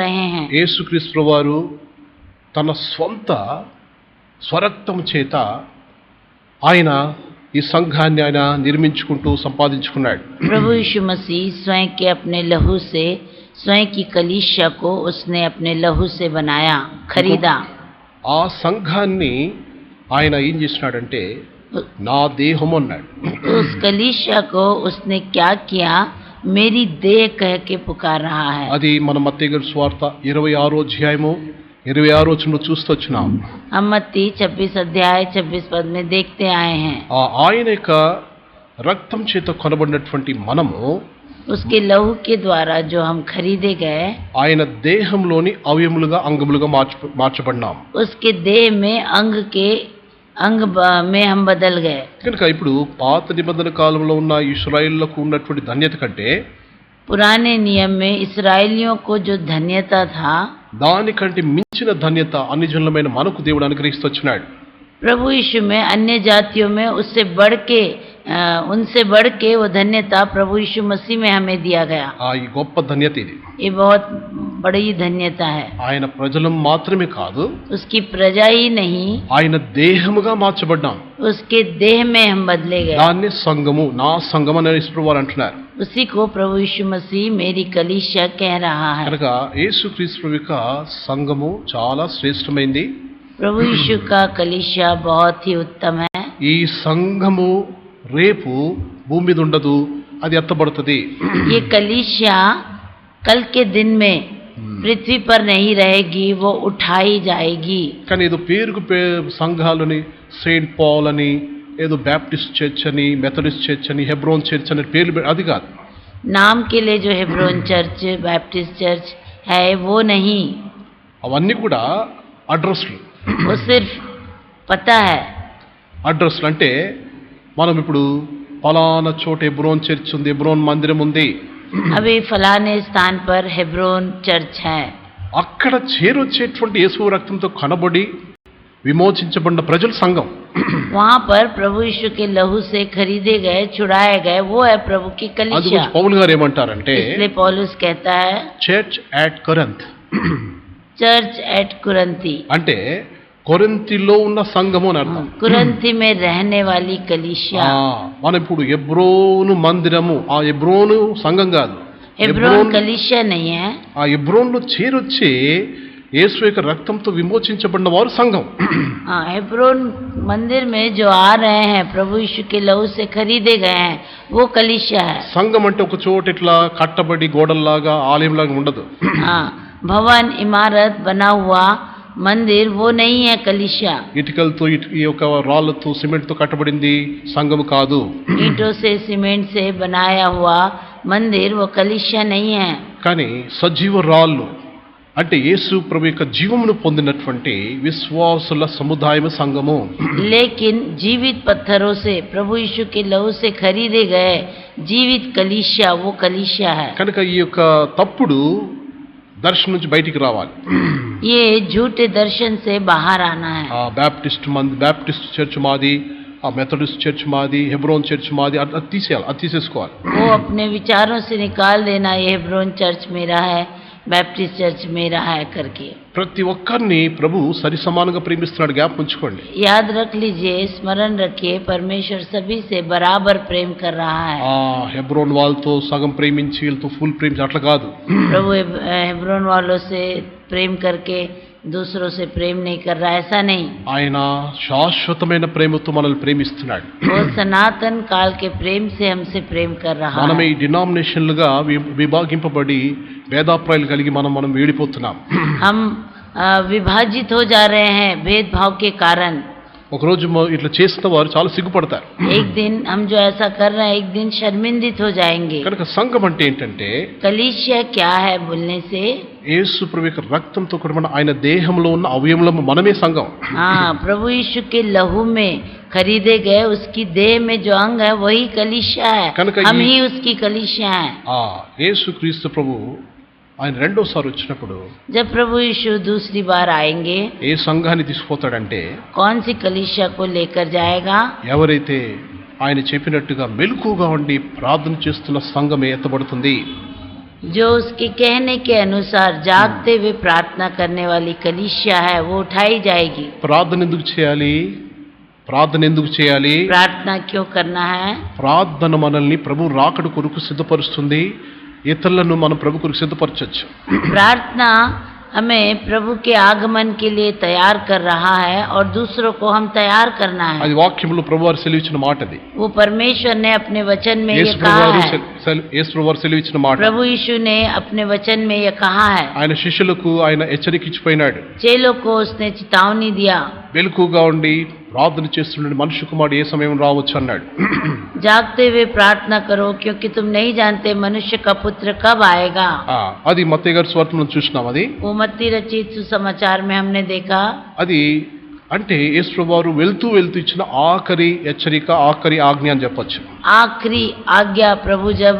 रहे हैं। యేసుక్రీస్తు ప్రభువారు తన స్వంత స్వరక్తం చేత ఆయన ఈ సంఘాన్ని ఆయన నిర్మించుకుంటూ సంపాదించుకున్నాడు. प्रभु यीशु मसीह स्वयं के अपने लहू से स्वयं की कलीसिया को उसने अपने लहू से बनाया, खरीदा। ఆ సంఘాన్ని ఆయన ఏం చేసినాడంటే నా దేహం అన్నాడు. उस कलीसिया को उसने क्या किया? मेरी देह कह के पुकार रहा है। అది మనం మత్తయి గారి సువార్త 26వ అధ్యాయము 26వ వచనంలో చూస్తూ వచ్చినాం. हम मत्ती 26 अध्याय 26 पद में देखते आए हैं। ఆయన యొక్క రక్తం చేత కొనబడినటువంటి మనము उसके लहू के द्वारा जो हम खरीदे गए, ఆయన దేహంలోని అవయములుగా అంగములుగా మార్చబడినాం. उसके देह में अंग में हम बदल गए। కనుక ఇప్పుడు పాత నిబంధన కాలంలో ఉన్న ఇశ్రాయేలులకు ఉన్నటువంటి ధన్యత కంటే पुराने नियम में इस्राएलियों को जो धन्यता था, దానికంటే మించిన ధన్యత అన్ని జనులమైన మనకు దేవుడు అనుగ్రహిస్తూ వచ్చినాడు. प्रभु यीशु में अन्य जातियों में उनसे बढ़ के वो धन्यता प्रभु यीशु मसीह में हमें दिया गया। ఈ గొప్ప ధన్యత ఇది. ये बहुत बड़ी धन्यता है। ఆయన ప్రజలం మాత్రమే కాదు, उसकी प्रजा ही नहीं, ఆయన దేహముగా మార్చబడ్డాం. उसके देह में हम बदले गए। దాన్ని సంఘము, నా సంఘం అని యేసుప్రభువారు అంటున్నారు. उसी को प्रभु यीशु मसीह मेरी कलीसिया कह रहा है। కనుక యేసుక్రీస్తు ప్రభు యొక్క సంఘము చాలా శ్రేష్టమైంది. प्रभु यीशु का कलीसिया बहुत ही उत्तम है। ఈ సంఘము రేపు భూమి మీద ఉండదు, అది ఎత్తబడుతుంది. ये कलीसिया कल के दिन में पृथ्वी पर नहीं रहेगी, वो उठाई जाएगी। కానీ ఏదో పేరుకు సంఘాలని సెయింట్ పాల్ అని, ఏదో బ్యాప్టిస్ట్ చర్చ్ అని, మెథడిస్ట్ చర్చ్ అని, హెబ్రోన్ చర్చ్ అని పేర్లు అది కాదు. नाम के लिए जो हेब्रोन चर्च, बैप्टिस्ट चर्च है वो नहीं, అవన్నీ కూడా అడ్రస్లు. वो सिर्फ पता है। అడ్రస్లు అంటే మనం ఇప్పుడు ఫలానా చోట హెబ్రోన్ చర్చ్ ఉంది, హెబ్రోన్ మందిరం ఉంది, अभी फलाने स्थान पर हेब्रोन चर्च है, అక్కడ చేరొచ్చేటువంటి యేసు రక్తంతో కనబడి విమోచించబడిన ప్రజల సంఘం. वहाँ पर प्रभु यीशु के लहू से खरीदे गए, छुड़ाए गए, वो है प्रभु की कलीसिया। పౌలు గారు ఏమంటారంటే इसलिए पौलुस कहता है చర్చ్ అట్ కొరింథ్, चर्च एट कुरंती, అంటే కొరింథీలో ఉన్న సంఘము అని అర్థం. कुरंती में रहने वाली कलीसिया। మనం ఇప్పుడు ఎబ్రోను మందిరము, ఆ ఎబ్రోను సంఘం కాదు, हेब्रोन कलीसिया नहीं है, ఆ ఎబ్రోన్లో చేరొచ్చి యేసు యొక్క రక్తంతో విమోచించబడిన వారు సంఘం. हाँ, हेब्रोन मंदिर में जो आ रहे हैं, प्रभु यीशु के लहू से खरीदे गए हैं, वो कलीसिया है। సంఘం అంటే ఒక చోట ఇట్లా కట్టబడి గోడల్లాగా ఆలయంలాగా ఉండదు. हाँ, भवन इमारत बना हुआ मंदिर वो नहीं है कलीसिया। ఇటుకలతో ఈ యొక్క రాళ్ళతో సిమెంట్తో కట్టబడింది సంఘము కాదు. ईंटों से सीमेंट से बनाया हुआ मंदिर वो कलीसिया नहीं है। కానీ సజీవ రాళ్ళు అంటే యేసు ప్రభు యొక్క జీవమును పొందినటువంటి విశ్వాసుల సముదాయము సంఘము. लेकिन जीवित पत्थरों से प्रभु यीशु के लहू से खरीदे गए जीवित कलीसिया वो कलीसिया है। కనుక ఈ యొక్క తప్పుడు దర్శనం నుంచి బయటికి రావాలి. ये झूठे दर्शन से बाहर आना है। ఆ బ్యాప్టిస్ట్ చర్చ్ మాది, ఆ మెథడిస్ట్ చర్చ్ మాది, హెబ్రోన్ చర్చ్ మాది, అది తీసేయాలి, అది తీసేసుకోవాలి. वो अपने विचारों से निकाल देना, ये हेब्रोन चर्च मेरा है, बैप्टिस्ट चर्च मेरा है करके। ప్రతి ఒక్కరిని ప్రభు సరి సమానంగా ప్రేమిస్తున్నాడు, జ్ఞాపకం ఉంచుకోండి. याद रख लीजिए, स्मरण रखिए, परमेश्वर सभी से बराबर प्रेम कर रहा है। హెబ్రోన్ వాళ్ళతో సగం ప్రేమించి వీళ్ళతో ఫుల్ ప్రేమించి అట్లా కాదు. प्रभु हेब्रोन वालों से प्रेम करके दूसरों से प्रेम नहीं कर रहा, ऐसा नहीं। ఆయన శాశ్వతమైన ప్రేమతో మనల్ని ప్రేమిస్తున్నాడు. वो सनातन काल के प्रेम से हमसे प्रेम कर रहा మనం है। ఈ డినామినేషన్లుగా విభాగింపబడి భేదాభిప్రాయాలు కలిగి మనం వేడిపోతున్నాం. हम विभाजित हो जा रहे हैं भेदभाव के कारण। ఒకరోజు ఇట్లా చేసిన వారు చాలా సిగ్గుపడతారు. एक दिन हम जो ऐसा कर रहे हैं, एक दिन शर्मिंदित हो जाएंगे। కనుక సంఘం అంటే ఏంటంటే कलीसिया क्या है बोलने से, యేసు ప్రభు యొక్క రక్తంతో కూడిన ఆయన దేహంలో ఉన్న అవయములము మనమే సంఘం. हाँ, प्रभु यीशु के लहू में खरीदे गए उसकी देह में जो अंग है वही कलीसिया है, हम ही उसकी कलीसिया है। యేసుక్రీస్తు ప్రభు ఆయన రెండోసారి వచ్చినప్పుడు जब प्रभु यीशु दूसरी बार आएंगे, ఏ సంఘాన్ని తీసుకుపోతాడంటే कौन सी कलीसिया को लेकर जाएगा? ఎవరైతే ఆయన చెప్పినట్టుగా మెలకుగా ఉండి ప్రార్థన చేస్తున్న సంఘమే ఎత్తబడుతుంది. जो उसके कहने के अनुसार जागते हुए प्रार्थना करने वाली कलीसिया है वो उठाई जाएगी। ప్రార్థన ఎందుకు చేయాలి? ప్రార్థన ఎందుకు చేయాలి? प्रार्थना क्यों करना है? ప్రార్థన మనల్ని ప్రభు రాకడ కొరకు సిద్ధపరుస్తుంది. ఇతరులను మనం ప్రభు కొరకు సిద్ధపరచొచ్చు. प्रार्थना हमें प्रभु के आगमन के लिए तैयार कर रहा है और दूसरों को हम तैयार करना है। అది వాక్యంలో ప్రభువారు సెలవిచ్చిన మాట అది. वो परमेश्वर ने अपने वचन में ये యేసు कहा ప్రభువారు है। యేసు ప్రభువారు సెలవిచ్చిన మాట. प्रभु यीशु ने अपने वचन में ये कहा है। ఆయన శిష్యులకు ఆయన హెచ్చరిక ఇచ్చిపోయినాడు. चेलों को उसने चेतावनी दिया। వెలుగుగా ఉండి ప్రార్థన చేస్తుండే మనుష్య కుమారుడు ఏ సమయం రావచ్చు అన్నాడు. जागते हुए प्रार्थना करो क्योंकि तुम नहीं जानते मनुष्य का पुत्र कब आएगा। అది మత్తయి గారి సువార్తలో చూస్తున్నాం. అది वो मत्ती रचित सुसमाचार में हमने देखा। అది అంటే యేసు ప్రభువారు వెళ్తూ వెళ్తూ ఇచ్చిన ఆఖరి హెచ్చరిక, ఆఖరి ఆజ్ఞ అని చెప్పొచ్చు. आखिरी आज्ञा प्रभु जब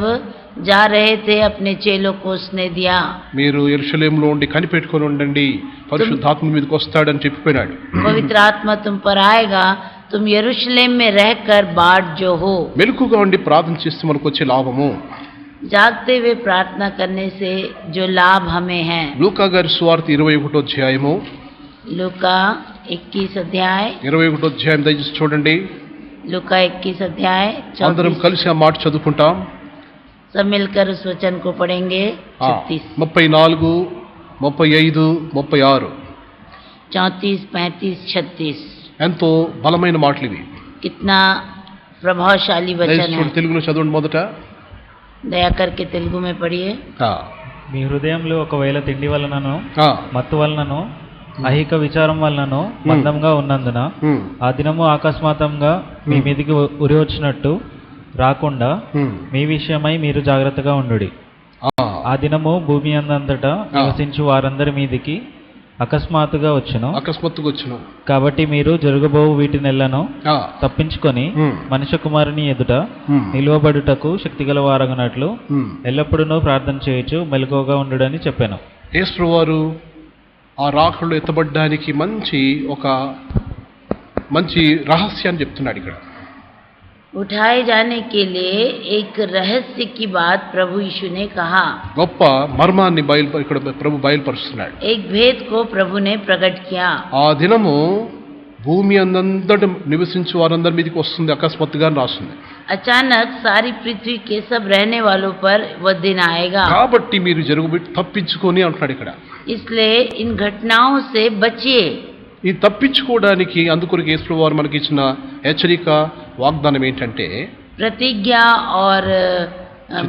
जा रहे थे अपने चेलों को उसने दिया। మీరు యెరూషలేములో ఉండి కనిపెట్టుకొని ఉండండి, పరిశుద్ధాత్మ మీదకి వస్తాడని చెప్పిపోయినాడు. पवित्र आत्मा तुम पर आएगा, तुम यरूशलेम में रहकर बाट जो हो। మెలకుగా ఉండి ప్రార్థన చేస్తే మనకు వచ్చే లాభము, जागते हुए प्रार्थना करने से जो लाभ हमें है। లూకా గారి సువార్త 21వ అధ్యాయము, लूका 21 अध्याय, 21వ అధ్యాయం దయచేసి చూడండి. लूका 21 अध्याय అందరం 34। కలిసి ఆ మాట చదువుకుంటాం. सब मिलकर उस वचन को पढ़ेंगे। 36, 34, 35, 36 34, 35, 36 ఎంతో బలమైన మాటలు ఇవి. कितना प्रभावशाली वचन है। దయచేసి తెలుగులో చదవండి. మొదట दया करके तेलुगु में पढ़िए। మీ హృదయంలో ఒకవేళ తిండి వలనను ఆ, మత్తు వలనను ఐహిక విచారం వలనను మందంగా ఉన్నందున ఉమ్, ఆ దినము ఆకస్మాతంగా మీ మీదికి ఉరి వచ్చినట్టు రాకుండా ఉమ్, మీ విషయమై మీరు జాగ్రత్తగా ఉండుడి. ఆ, ఆ దినము భూమి అందంతటా నివసించు వారందరి మీదికి అకస్మాత్తుగా వచ్చును. అకస్మాత్తుగా వచ్చును. కాబట్టి మీరు జరగబోవు వీటినెల్లను ఆ, తప్పించుకొని ఉమ్, మనుష్య కుమారుని ఎదుట ఉమ్, నిలువబడుటకు శక్తిగల వారగునట్లు ఉమ్. ఎల్లప్పుడూ ప్రార్థన చేయొచ్చు, మెలకువగా ఉండుడని చెప్పాను. యేసు ప్రభువారు ఆ రాకడలో ఎత్తబడ్డానికి మంచి రహస్యాన్ని చెప్తున్నాడు ఇక్కడ. उठाए जाने के लिए एक रहस्य की बात प्रभु यीशु ने कहा। గొప్ప మర్మాన్ని ఇక్కడ ప్రభు బయలుపరుస్తున్నాడు. एक भेद को प्रभु ने प्रकट किया। ఆ దినము భూమి అందంతట నివసించు వారందరి మీదకి వస్తుంది అకస్మాత్తుగా అని రాస్తుంది. अचानक सारी पृथ्वी के सब रहने वालों पर वह दिन आएगा। కాబట్టి మీరు జరుగుబెట్టి తప్పించుకొని అంటున్నాడు ఇక్కడ. इसलिए इन घटनाओं से बचिए। ఈ తప్పించుకోవడానికి అందుకొరకు యేసు ప్రభువారు మనకి ఇచ్చిన హెచ్చరిక, వాగ్దానం ఏంటంటే प्रतिज्ञा और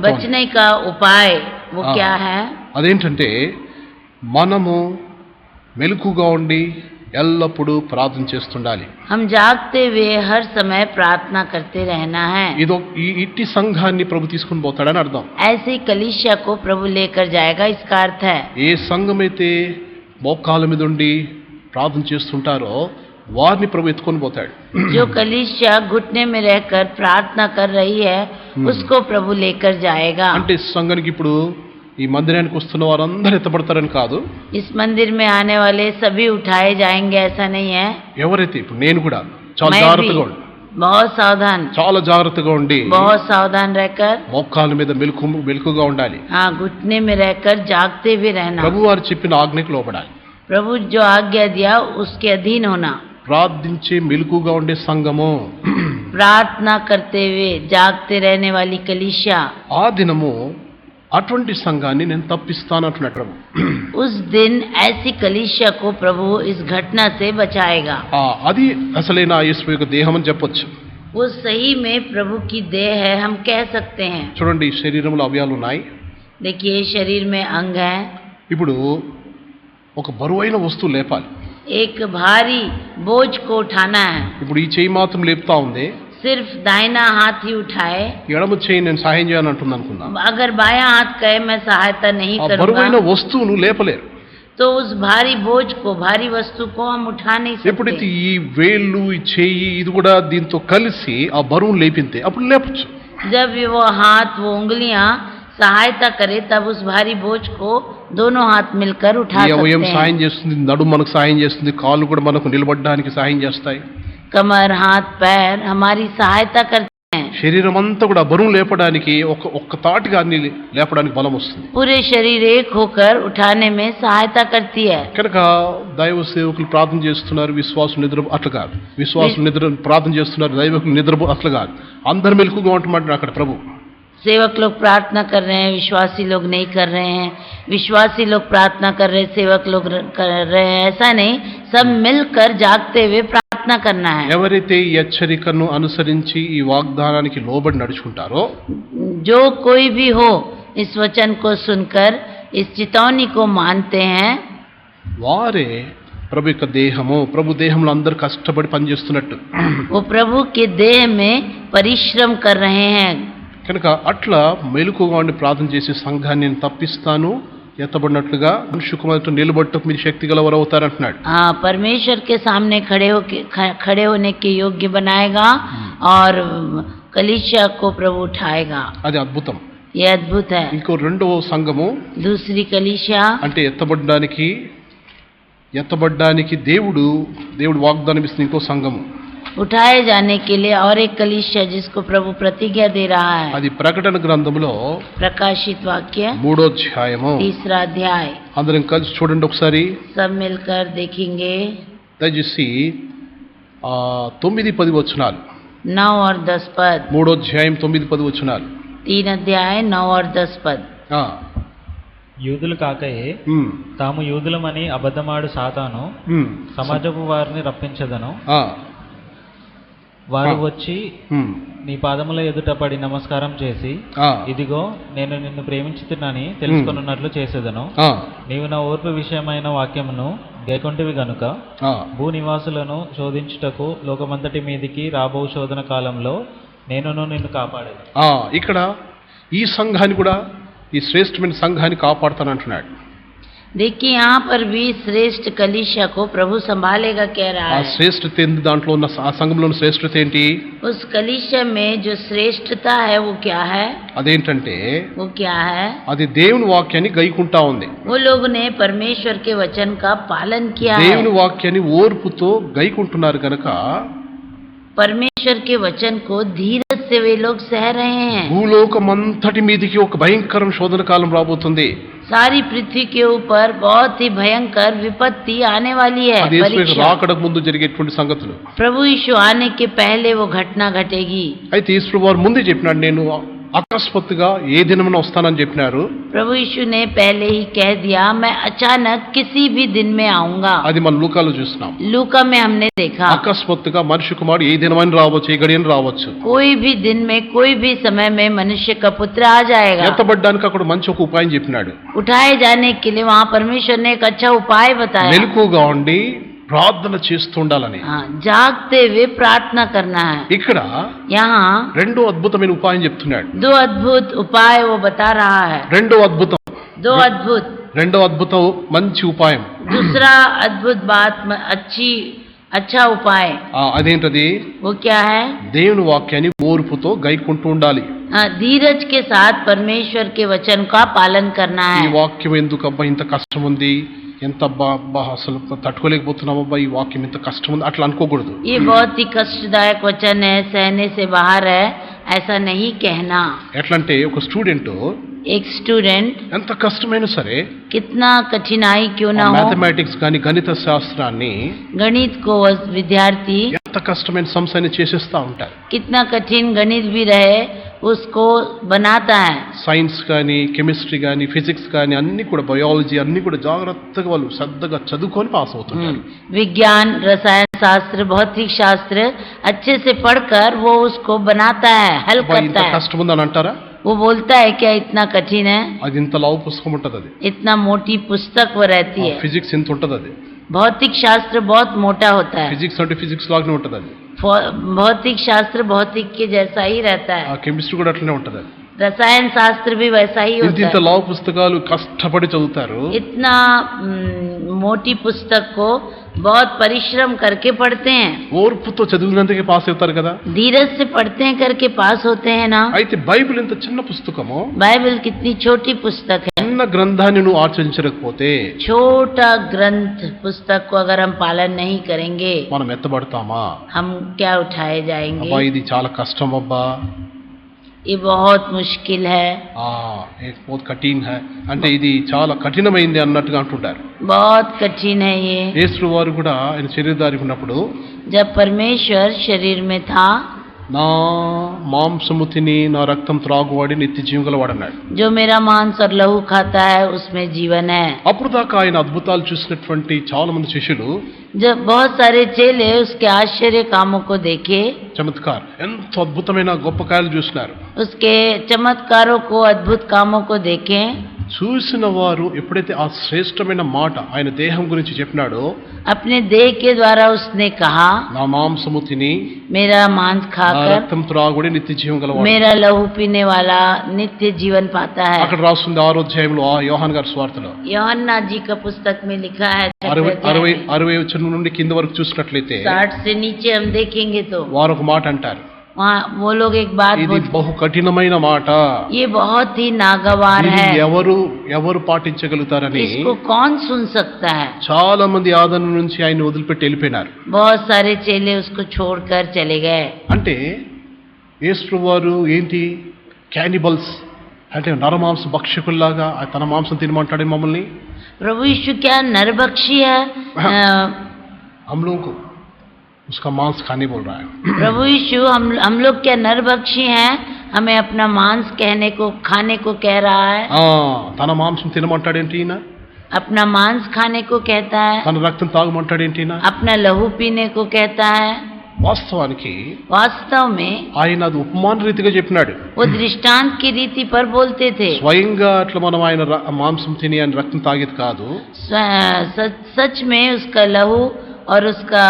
बचने का उपाय वो क्या है? అదేంటంటే మనము మెలకుగా ఉండి ఎల్లప్పుడూ ప్రార్థన చేస్తుండాలి. हम जागते हुए हर समय प्रार्थना करते रहना है। ఇట్టి సంఘాన్ని ప్రభు తీసుకుని పోతాడని అర్థం. ऐसी कलीसिया को प्रभु लेकर जाएगा, इसका अर्थ है ఏ సంఘమైతే మోకాళ్ళ మీద ఉండి ప్రార్థన చేస్తుంటారో వారిని ప్రభు ఎత్తుకొని పోతాడు. जो कलीसिया घुटने में रहकर प्रार्थना कर रही है उसको प्रभु लेकर जाएगा। అంటే సంఘానికి ఇప్పుడు ఈ మందిరానికి వస్తున్న వారందరూ ఎత్తబడతారని కాదు. इस मंदिर में आने वाले सभी उठाए जाएंगे ऐसा नहीं है। ఎవరైతే ఇప్పుడు నేను కూడా చాలా मैं జాగ్రత్తగా भी बहुत सावधान, చాలా జాగ్రత్తగా ఉండి बहुत सावधान रहकर, మోకాళ్ళ మీద మెలకుగా ఉండాలి. हाँ घुटने में रहकर जागते हुए रहना। ప్రభు వారు చెప్పిన ఆజ్ఞకు లోబడాలి. प्रभु जो आज्ञा दिया उसके अधीन होना। ప్రార్థించే మెలకుగా ఉండే సంఘము, प्रार्थना करते हुए जागते रहने वाली कलीसिया, ఆ దినము అటువంటి సంఘాన్ని నేను తప్పిస్తాను అంటున్నాడు ప్రభు. उस दिन ऐसी कलीसिया को प्रभु इस घटना से बचाएगा। అది అసలైన యేసు యొక్క దేహం అని చెప్పొచ్చు. वो सही में प्रभु की देह है, हम कह सकते हैं। చూడండి, శరీరంలో అవయాలు ఉన్నాయి. देखिए शरीर में अंग है। ఇప్పుడు ఒక బరువైన వస్తువు లేపాలి. एक भारी बोझ को उठाना है। ఇప్పుడు ఈ చేయి మాత్రం లేపుతా ఉంది, सिर्फ दाहिना हाथ ही उठाए। ఎడమ చేయి నేను సహాయం చేయాలని అంటుంది అనుకుందాం. अगर बायां हाथ कहे मैं सहायता नहीं ఆ బరువైన करूंगा వస్తువును లేపలేరు. तो उस भारी बोझ को, भारी वस्तु को हम उठा नहीं ఎప్పుడైతే सकते। ఈ వేళ్ళు, ఈ చేయి ఇది కూడా దీంతో కలిసి ఆ బరువును లేపితే అప్పుడు లేపచ్చు. जब वो हाथ, वो उंगलियां सहायता करे तब उस भारी बोझ को दोनों हाथ मिलकर उठा ఈ అవయం सकते సాయం हैं। చేస్తుంది, నడుము మనకు సాయం చేస్తుంది, కాళ్ళు కూడా మనకు నిలబడడానికి సాయం చేస్తాయి. कमर, हाथ, पैर हमारी सहायता करते శరీరం అంతా కూడా బరువు లేపడానికి ఒక్క తాటిగా అన్ని లేపడానికి బలం వస్తుంది. पूरे शरीर एक होकर उठाने में सहायता करती है. కనుక దైవ సేవకులు ప్రార్థన చేస్తున్నారు, విశ్వాసులు నిద్ర అట్లా కాదు. విశ్వాసులు నిద్ర ప్రార్థన చేస్తున్నారు, దైవకులు నిద్ర అట్లా కాదు. అందరు మెలకుగా ఉంటున్నారు అక్కడ ప్రభు. सेवक लोग प्रार्थना कर रहे हैं, विश्वासी लोग नहीं कर रहे हैं. विश्वासी लोग प्रार्थना कर रहे हैं, सेवक लोग कर रहे हैं. ऐसा नहीं, सब मिलकर जागते हुए प्रार्थना करना है. ఎవరైతే ఈ హెచ్చరికను అనుసరించి ఈ వాగ్దానానికి లోబడి నడుచుకుంటారో, जो कोई भी हो इस वचन को सुनकर इस चेतावनी को मानते हैं, వారే ప్రభు యొక్క దేహము. ప్రభు దేహంలో అందరూ కష్టపడి పనిచేస్తున్నట్టు वो प्रभु के देह में परिश्रम कर रहे हैं. కనుక అట్లా మెలకుగా ఉండి ప్రార్థన చేసే సంఘాన్ని నేను తప్పిస్తాను, ఎత్తబడినట్లుగా మనుష్య కుమారుడు నిలబట్టకు మీరు శక్తి గలవారు అవుతారంటున్నాడు. परमेश्वर के सामने खड़े होने के योग्य बनाएगा और कलीसिया को प्रभु उठाएगा. అది అద్భుతం. ये अद्भुत है. ఇంకో రెండవ సంఘము, दूसरी कलीसिया అంటే ఎత్తబడ్డానికి దేవుడు వాగ్దానం ఇస్తున్న ఇంకో సంఘము, उठाए जाने के लिए और एक कलीसिया जिसको प्रभु प्रतिज्ञा दे रहा है. అది ప్రకటన గ్రంథములో प्रकाशित वाक्य 3వ అధ్యాయము 3रा अध्याय. అందరం కలిసి చూడండి ఒకసారి, सब मिलकर देखेंगे. దయచేసి 9-10 వచనాలు. 9 और 10 पद. 3వ అధ్యాయం 9-10 వచనాలు. 3 अध्याय 9 और 10 पद. యూదులు కాకయే తాము యూదులమని అబద్ధమాడు సాతాను సమాజపు వారిని రప్పించదను. వారు వచ్చి నీ పాదముల ఎదుట పడి నమస్కారం చేసి, ఇదిగో నేను నిన్ను ప్రేమించుతున్నానని తెలుసుకొనున్నట్లు చేసేదను. నీవు నా ఓర్పు విషయమైన వాక్యమును గైకొంటివి గనుక భూనివాసులను శోధించుటకు లోకమంతటి మీదికి రాబో శోధన కాలంలో నేను నిన్ను కాపాడేది. ఇక్కడ ఈ సంఘాన్ని కూడా, ఈ శ్రేష్టమైన సంఘాన్ని కాపాడుతానంటున్నాడు. देखिए यहाँ पर भी श्रेष्ठ कलीसिया को प्रभु संभालेगा कह रहा है. శ్రేష్టత ఏంటి? దాంట్లో ఉన్న ఆ సంఘంలో ఉన్న శ్రేష్టత ఏంటి? उस कलीसिया में जो श्रेष्ठता है वो क्या है? అదేంటంటే, वो क्या है? అది దేవుని వాక్యాన్ని గైకుంటా ఉంది. वो लोग ने परमेश्वर के वचन का पालन किया है. దేవుని వాక్యాన్ని ఓర్పుతో గైకుంటున్నారు కనుక परमेश्वर के वचन को धीरज से वे लोग सह रहे हैं. భూలోకమంతటి మీదికి ఒక భయంకరం శోధన కాలం రాబోతుంది. सारी पृथ्वी के ऊपर बहुत ही भयंकर विपत्ति आने वाली है. రాకడకు ముందు జరిగేటువంటి సంగతులు. प्रभु यीशु आने के पहले वो घटना घटेगी. అయితే యేసు వారు ముందే చెప్పినాడు, నేను అకస్మాత్తుగా ఏ దినమున వస్తానని చెప్పినారు. प्रभु यीशु ने पहले ही कह दिया, मैं अचानक किसी भी दिन में आऊंगा. అది మనం లూకాలో చూస్తున్నాం. लूका में हमने देखा, అకస్మాత్తుగా మనిషి కుమారుడు ఏ దినమైన రావచ్చు, ఏ గడియన రావచ్చు. कोई भी दिन में, कोई भी समय में मनुष्य का पुत्र आ जाएगा. ఎత్తబడ్డానికి అక్కడ మంచి ఒక ఉపాయం చెప్పినాడు. उठाए जाने के लिए वहाँ परमेश्वर ने एक अच्छा उपाय बताया. మెలకుగా ఉండి ప్రార్థన చేస్తుండాలని. जागते हुए प्रार्थना करना है. ఇక్కడ यहाँ రెండో అద్భుతమైన ఉపాయం చెప్తున్నాడు. 2 अद्भुत उपाय वो बता रहा है. రెండో అద్భుతం, 2 अद्भुत. రెండో అద్భుతం మంచి ఉపాయం. दूसरा अद्भुत बात, अच्छा उपाय. అదేంటది? वो क्या है? దేవుని వాక్యాన్ని ఓర్పుతో గైకుంటూ ఉండాలి. धीरज के साथ परमेश्वर के वचन का पालन करना है. ఈ వాక్యం ఎందుకు అబ్బా ఇంత కష్టం ఉంది, ఎంత అబ్బా అసలు తట్టుకోలేకపోతున్నామబ్బా, ఈ వాక్యం ఇంత కష్టం ఉంది అట్లా అనుకోకూడదు. ये बहुत ही कष्टदायक वचन है, सहने से बाहर है, ऐसा नहीं कहना. ఎట్లంటే ఒక స్టూడెంట్, एक स्टूडेंट ఎంత కష్టమైనా సరే, कितना कठिनाई क्यों ना हो, మ్యాథమెటిక్స్ కానీ గణిత శాస్త్రాన్ని, गणित को विद्यार्थी ఎంత కష్టమైన సంస్థని చేసేస్తా ఉంటారు. कितना कठिन गणित भी रहे उसको बनाता है. సైన్స్ కానీ, కెమిస్ట్రీ కానీ, ఫిజిక్స్ కానీ అన్ని కూడా, బయాలజీ అన్ని కూడా జాగ్రత్తగా వాళ్ళు శ్రద్ధగా చదువుకొని పాస్ అవుతుంటారు. विज्ञान, रसायन शास्त्र, भौतिक शास्त्र अच्छे से पढ़कर वो उसको बनाता है, हल करता है. కష్టం ఉందని అంటారా? वो बोलता है क्या इतना कठिन है? అది ఇంత లావు పుస్తకం ఉంటది, అది इतना मोटी पुस्तक वो रहती है. ఫిజిక్స్ ఇంత ఉంటది, అది भौतिक शास्त्र बहुत मोटा होता है. ఫిజిక్స్ అంటే ఫిజిక్స్ లాగానే ఉంటది, అది भौतिक शास्त्र भौतिक के जैसा ही रहता है. కెమిస్ట్రీ కూడా అట్లనే ఉంటది. रसायन शास्त्र भी वैसा ही होता ఇంత है. లావు పుస్తకాలు కష్టపడి చదువుతారు. इतना मोटी पुस्तक को बहुत परिश्रम करके पढ़ते हैं. ఓర్పుతో చదివినందుకే పాస్ అవుతారు కదా. धीरज से पढ़ते हैं करके पास होते हैं ना. అయితే బైబిల్ ఇంత చిన్న పుస్తకము, बाइबल कितनी छोटी पुस्तक है. చిన్న చిన్న గ్రంథాన్ని నువ్వు ఆచరించకపోతే, छोटा ग्रंथ पुस्तक को अगर हम पालन नहीं करेंगे, మనం ఎత్తబడతామా? हम क्या उठाए जाएंगे? అబ్బా ఇది చాలా కష్టం అబ్బా, ये बहुत मुश्किल है, बहुत कठिन है అంటే ఇది చాలా కఠినమైంది అన్నట్టుగా అంటుంటారు. बहुत कठिन है ये. యేసు వారు కూడా ఆయన శరీరధారి ఉన్నప్పుడు, जब परमेश्वर शरीर में था, నా మాంసము తిని నా రక్తం త్రాగువాడి నిత్య జీవం గలవాడు అన్నాడు. जो मेरा मांस और लहू खाता है उसमें जीवन है. అప్పుడు దాకా ఆయన అద్భుతాలు చూసినటువంటి చాలా మంది శిష్యులు, जब बहुत सारे चेले उसके आश्चर्य कामों को देखे, చమత్కార్ ఎంతో అద్భుతమైన గొప్ప కార్యాలు చూసినారు. उसके चमत्कारों को, अद्भुत कामों को देखे, చూసిన వారు ఎప్పుడైతే ఆ శ్రేష్టమైన మాట ఆయన దేహం గురించి చెప్పినాడో, अपने देह के द्वारा उसने कहा, నా మాంసము తిని मेरा मांस నా खाकर రక్తం త్రాగుడి నిత్య జీవం గలవాడు. मेरा लहू पीने वाला नित्य जीवन पाता है. అక్కడ రాస్తుంది 6వ అధ్యాయంలో యోహాన్ గారి స్వార్థలో యోహన్నా जी का पुस्तक में लिखा है, 60 వచనం నుండి కింద వరకు చూసినట్లయితే 60 से नीचे हम देखेंगे तो వారు ఒక మాట అంటారు, वहाँ वो लोग एक बात ఇది बोलते, బహు కఠినమైన మాట, ये बहुत ही नागवार ఇది है, ఎవరు పాటించగలుగుతారని इसको कौन सुन सकता है. చాలా మంది ఆదరణ నుంచి ఆయన వదిలిపెట్టి వెళ్ళిపోయినారు. बहुत सारे चेले उसको छोड़कर चले गए. అంటే యేసు వారు ఏంటి, క్యానిబల్స్ అంటే నరమాంస భక్షకుల్లాగా తన మాంసం తినమంటాడే మమ్మల్ని. प्रभु यीशु क्या नरभक्षी है? हम लोगों को उसका मांस खाने बोल रहा है. प्रभु यीशु हम लोग क्या नरभक्षी हैं? हमें अपना मांस खाने को कह रहा है. తన మాంసం తినమంటాడేంటి ఈయన, अपना मांस खाने को कहता है, తన రక్తం తాగమంటాడేంటి ఈయన. अपना लहू पीने को कहता है. వాస్తవానికి वास्तव में ఆయన అది ఉపమాన రీతిగా చెప్పినాడు. वो दृष्टांत की रीति पर बोलते थे. స్వయంగా అట్లా మనం ఆయన మాంసం తిని ఆయన రక్తం తాగేది కాదు. सच में उसका लहू और उसका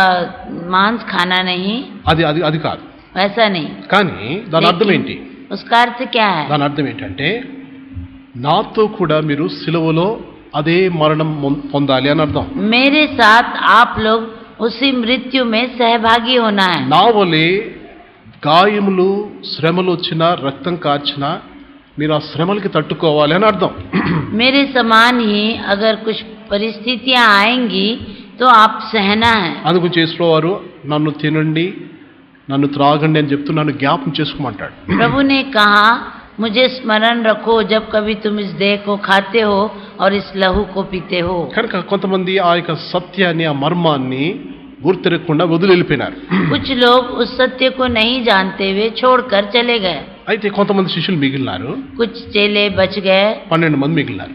मांस खाना नहीं, అది కాదు, वैसा नहीं. కానీ దాని అర్థం ఏంటి? उसका अर्थ क्या है? దాని అర్థం ఏంటంటే, నాతో కూడా మీరు సిలువలో అదే మరణం పొందాలి అని అర్థం. मेरे साथ आप लोग उसी मृत्यु में सहभागी होना है. నా వలే గాయములు శ్రమలు వచ్చినా రక్తం కార్చినా మీరు ఆ శ్రమలకి తట్టుకోవాలి అని అర్థం. मेरे समान ही अगर कुछ परिस्थितियां आएंगी तो आप सहना है. అందుకు చేసేవారు నన్ను తినండి నన్ను త్రాగండి అని చెప్తూ నన్ను జ్ఞాపకం చేసుకోమంటాడు. प्रभु ने कहा, मुझे स्मरण रखो जब कभी तुम इस देह को खाते हो और इस लहू को पीते हो. కనుక కొంతమంది ఆ యొక్క సత్యాన్ని ఆ మర్మాన్ని గుర్తెరగకుండా వదిలి వెళ్ళిపోయినారు. कुछ लोग उस सत्य को नहीं जानते हुए छोड़कर चले गए. అయితే కొంతమంది శిష్యులు మిగిలినారు, कुछ चेले बच गए, 12 మంది మిగిలినారు.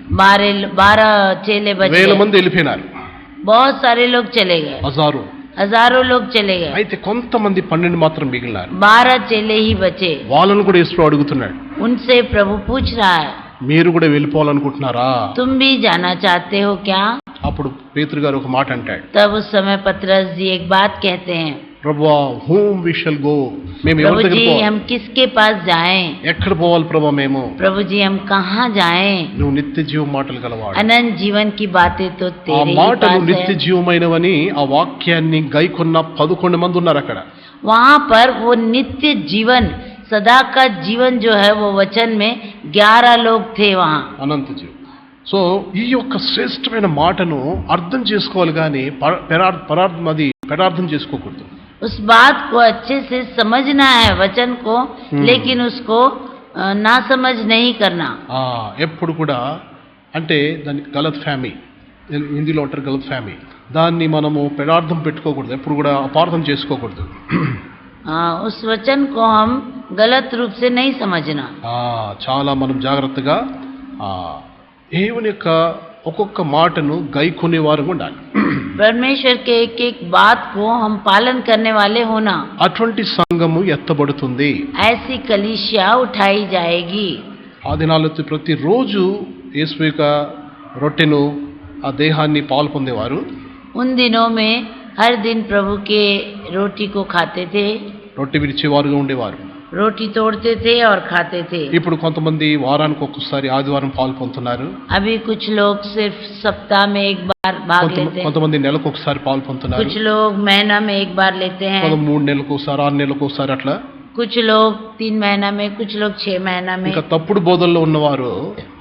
12 चेले बच వేల गए, మంది వెళ్ళిపోయినారు, बहुत सारे लोग चले गए, हजारों लोग चले गए. అయితే కొంతమంది 12 మాత్రం మిగిలినారు. 12 चेले ही बचे. వాళ్ళను కూడా యేసు అడుగుతున్నాడు, उनसे प्रभु पूछ रहा है, మీరు కూడా వెళ్ళిపోవాలనుకుంటున్నారా? तुम भी जाना चाहते हो क्या? అప్పుడు పేతురు గారు ఒక మాట అంటాడు, तब उस समय पतरस जी एक बात कहते हैं, ప్రభువా whom we shall go, మేము ఎవరి प्रभु దగ్గర जी పోవాలి? हम किसके पास जाएं? ఎక్కడ పోవాలి ప్రభువా మేము? प्रभु जी हम कहाँ जाएं? నువ్వు నిత్య జీవ మాటలు గలవాడు, अनंत जीवन की बातें तो ఆ तेरे ही మాటలు पास నిత్య है. జీవమైనవని ఆ వాక్యాన్ని గైకొన్న 11 మంది ఉన్నారు అక్కడ. वहाँ पर वो नित्य जीवन, सदा का जीवन जो है वो वचन में 11 लोग थे वहाँ. అనంత జీవం. సో ఈ యొక్క శ్రేష్టమైన మాటను అర్థం చేసుకోవాలి కానీ పెరార్థం చేసుకోకూడదు. उस बात को अच्छे से समझना है वचन को, लेकिन उसको ना समझ नहीं करना. ఎప్పుడు కూడా అంటే దాన్ని గలత్ ఫ్యామీ, హిందీలో అంటారు గలత్ ఫ్యామీ, దాన్ని మనము పెరార్థం పెట్టుకోకూడదు, ఎప్పుడు కూడా అపార్థం చేసుకోకూడదు. उस वचन को हम गलत रूप से नहीं समझना. చాలా మనం జాగ్రత్తగా దేవుని యొక్క ఒక్కొక్క మాటను గైకొనే వారు ఉండాలి. परमेश्वर के एक एक बात को हम पालन करने वाले होना. అటువంటి సంఘము ఎత్తబడుతుంది, ऐसी कलीसिया उठाई जाएगी. ఆ దినాల్లో ప్రతిరోజు యేసు యొక్క రొట్టెను ఆ దేహాన్ని పాలు పొందేవారు. उन दिनों में हर दिन प्रभु के रोटी को खाते थे, రొట్టె విరిచేవారుగా ఉండేవారు. रोटी तोड़ते थे और खाते थे. ఇప్పుడు కొంతమంది వారానికి ఒక్కసారి ఆదివారం పాలు పొందుతున్నారు. अभी कुछ लोग सिर्फ सप्ताह में एक बार भाग लेते हैं, కొంతమంది నెలకు ఒకసారి పాలు పొందుతున్నారు, कुछ लोग महीना में एक बार लेते हैं, 3 నెలలకు ఒకసారి 6 నెలలకు ఒకసారి అట్లా. कुछ लोग 3 महीना में, कुछ लोग 6 महीना में. ఇంకా తప్పుడు బోధల్లో ఉన్నవారు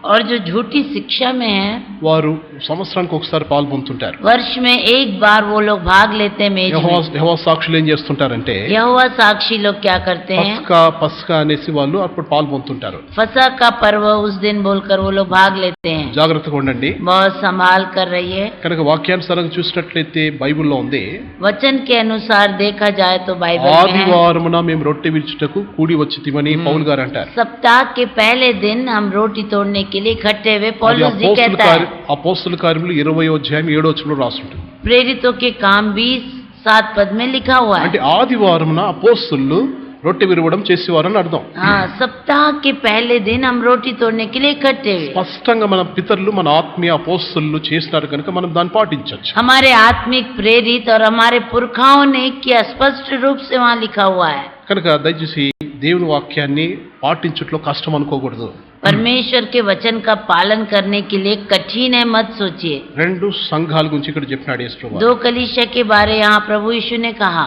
और जो झूठी शिक्षा में है వారు సంవత్సరానికి ఒకసారి పాల్గొంటుంటారు. वर्ष में एक बार वो लोग भाग लेते हैं मेज में. యెహోవా సాక్షులు ఏం చేస్తుంటారంటే यहोवा साक्षी लोग क्या करते हैं, పస్కా అనేసి వాళ్ళు అప్పుడు పాల్గొంటుంటారు. फसह का पर्व उस दिन बोलकर वो लोग भाग लेते हैं. జాగ్రత్తగా ఉండండి. बहुत संभाल कर रहिए. కనుక వాక్యానుసారంగా చూసినట్లయితే బైబిల్లో ఉంది, वचन के अनुसार देखा जाए तो बाइबल में है, ఆదివారమున మేము రొట్టె విరుచుటకు కూడి వచ్చితిమని పౌలు గారు అంటారు. सप्ताह के पहले दिन हम रोटी तोड़ने के लिए इकट्ठे हुए, पौलुस जी कहता है. అపోస్తలుల కార్యములు 20వ అధ్యాయం 7వ వచనంలో రాసుంటుంది. प्रेरितों के काम 20:7 पद में लिखा हुआ है. అంటే ఆదివారమున అపోస్తలులు రొట్టె విరవడం చేసేవారని అర్థం. हाँ, सप्ताह के पहले दिन हम रोटी तोड़ने के लिए इकट्ठे हुए. స్పష్టంగా మన పితరులు మన ఆత్మీయ అపోస్తలులు చేస్తున్నారు కనుక మనం దాన్ని పాటించవచ్చు. हमारे आत्मिक प्रेरित और हमारे पुरखाओं ने किया, स्पष्ट रूप से वहाँ लिखा हुआ है. కనుక దయచేసి దేవుని వాక్యాన్ని పాటించుట్లో కష్టం అనుకోకూడదు. परमेश्वर के वचन का पालन करने के लिए कठिन है मत सोचिए. రెండు సంఘాల గురించి ఇక్కడ చెప్పినాడు యేసు. 2 कलीसिया के बारे यहाँ प्रभु यीशु ने कहा.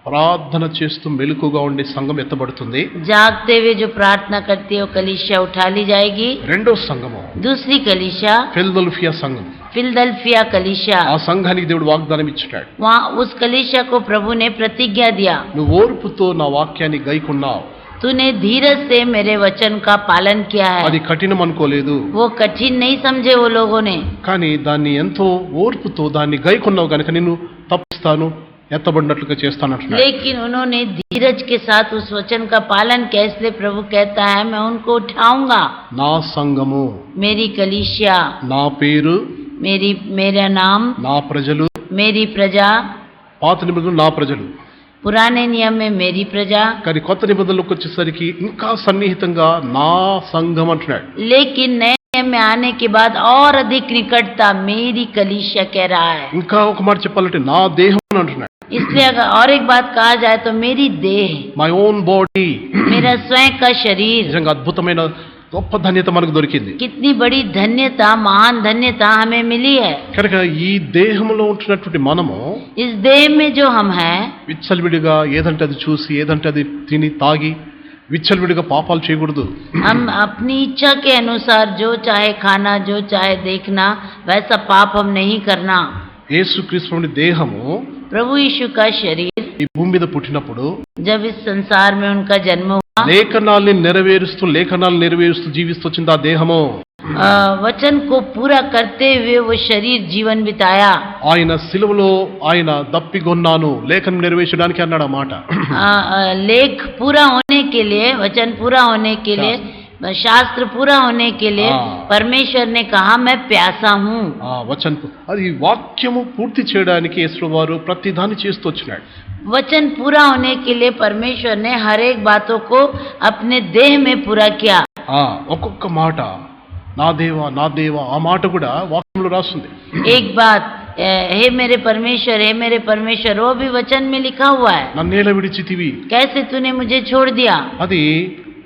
ప్రార్థన చేస్తూ మెలకుగా ఉండే సంఘం ఎత్తబడుతుంది. जागते हुए जो प्रार्थना करती है वो कलीसिया उठा ली जाएगी. రెండో సంఘము दूसरी कलीसिया ఫిలదెల్ఫియా సంఘం. फिलदल्फिया कलीसिया, ఆ సంఘానికి దేవుడు వాగ్దానం ఇచ్చాడు. वहाँ उस कलीसिया को प्रभु ने प्रतिज्ञा दिया, నువ్వు ఓర్పుతో నా వాక్యాన్ని గైకొన్నావు, तूने धीरज से मेरे वचन का पालन किया है. అది కఠినం అనుకోలేదు, वो कठिन नहीं समझे वो लोगों ने, కానీ దాన్ని ఎంతో ఓర్పుతో దాన్ని గైకొన్నావు కనుక నిన్ను తప్పిస్తాను, ఎత్తబడినట్లుగా చేస్తాను అంటున్నాడు. लेकिन उन्होंने धीरज के साथ उस वचन का पालन किया, इसलिए प्रभु कहता है मैं उनको उठाऊंगा. నా సంఘము, मेरी कलीसिया, నా పేరు, मेरा नाम, నా ప్రజలు, मेरी प्रजा. పాత నిబంధనలు నా ప్రజలు, पुराने नियम में मेरी प्रजा, కానీ కొత్త నిబంధనలకు వచ్చేసరికి ఇంకా సన్నిహితంగా నా సంఘం అంటున్నాడు. लेकिन नए नियम में आने के बाद और अधिक निकटता मेरी कलीसिया कह रहा है. ఇంకా ఒక మాట చెప్పాలంటే నా దేహం అంటున్నాడు. इसलिए अगर और एक बात कहा जाए तो मेरी देह, మై ఓన్ బాడీ. मेरा स्वयं का शरीर. నిజంగా అద్భుతమైన గొప్ప ధన్యత మనకు దొరికింది. कितनी बड़ी धन्यता, महान धन्यता हमें मिली है. కనుక ఈ దేహంలో ఉంటున్నటువంటి మనము इस देह में जो हम हैं, విచ్చలవిడిగా ఏదంటే అది చూసి ఏదంటే అది తిని తాగి విచ్చలవిడిగా పాపాలు చేయకూడదు. हम अपनी इच्छा के अनुसार जो चाहे खाना, जो चाहे देखना, वैसा पाप हम नहीं करना. యేసుక్రీస్తుని దేహము प्रभु यीशु का शरीर ఈ భూమి మీద పుట్టినప్పుడు जब इस संसार में उनका जन्म हुआ, లేఖనాల్ని నెరవేరుస్తూ జీవిస్తూ వచ్చింది ఆ దేహము. वचन को पूरा करते हुए वो शरीर जीवन बिताया. ఆయన సిలువలో ఆయన దప్పిగొన్నాను లేఖనం నెరవేర్చడానికి అన్నాడు ఆ మాట. लेख पूरा होने के लिए, वचन पूरा होने के लिए, शास्त्र पूरा होने के लिए परमेश्वर ने कहा मैं प्यासा हूँ. వచన్ అది వాక్యము పూర్తి చేయడానికి యేసువారు ప్రతి దాన్ని చేస్తూ వచ్చినాడు. वचन पूरा होने के लिए परमेश्वर ने हर एक बातों को अपने देह में पूरा किया. ఒక్కొక్క మాట నా దేవా ఆ మాట కూడా వాక్యంలో రాస్తుంది. एक बात हे मेरे परमेश्वर वो भी वचन में लिखा हुआ है. నన్నేల విడిచితివి, कैसे तूने मुझे छोड़ दिया. అది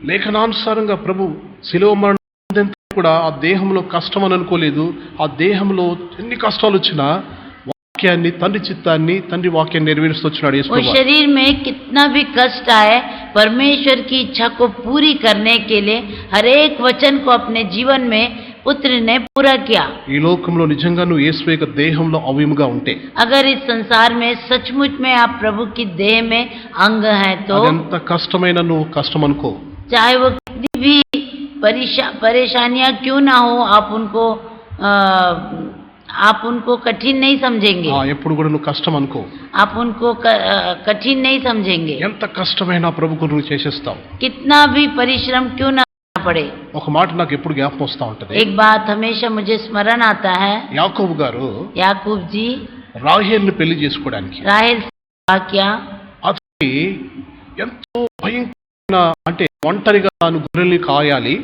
లేఖనానుసారంగా ప్రభు శిలువ మరణం కూడా ఆ దేహంలో కష్టం అని అనుకోలేదు. ఆ దేహంలో ఎన్ని కష్టాలు వచ్చినా వాక్యాన్ని తండ్రి వాక్యాన్ని నెరవేరుస్తూ వచ్చినాడు యేసు. वो शरीर में कितना भी कष्ट आए, परमेश्वर की इच्छा को पूरी करने के लिए हर एक वचन को अपने जीवन में पुत्र ने पूरा किया. ఈ లోకంలో నిజంగా నువ్వు యేసు యొక్క దేహంలో అవయముగా ఉంటే, अगर इस संसार में सचमुच में आप प्रभु की देह में अंग हैं तो ఎంత కష్టమైన నువ్వు కష్టం అనుకో, चाहे वो कितनी भी परेशानियां क्यों ना हो, आप उनको कठिन नहीं समझेंगे. ఎప్పుడు కూడా నువ్వు కష్టం అనుకో, आप उनको कठिन नहीं समझेंगे. ఎంత కష్టమైనా ప్రభుకు నువ్వు చేసేస్తావు. कितना भी परिश्रम क्यों ना पड़े. ఒక మాట నాకు ఎప్పుడు జ్ఞాపకం వస్తూ ఉంటది. एक बात हमेशा मुझे स्मरण आता है. యాకోబు గారు याकूब जी రాహేల్ని పెళ్లి చేసుకోవడానికి राहेल से विवाह किया. అది ఎంతో భయంకరమైన, అంటే ఒంటరిగా తాను గొర్రెల్ని కాయాలి,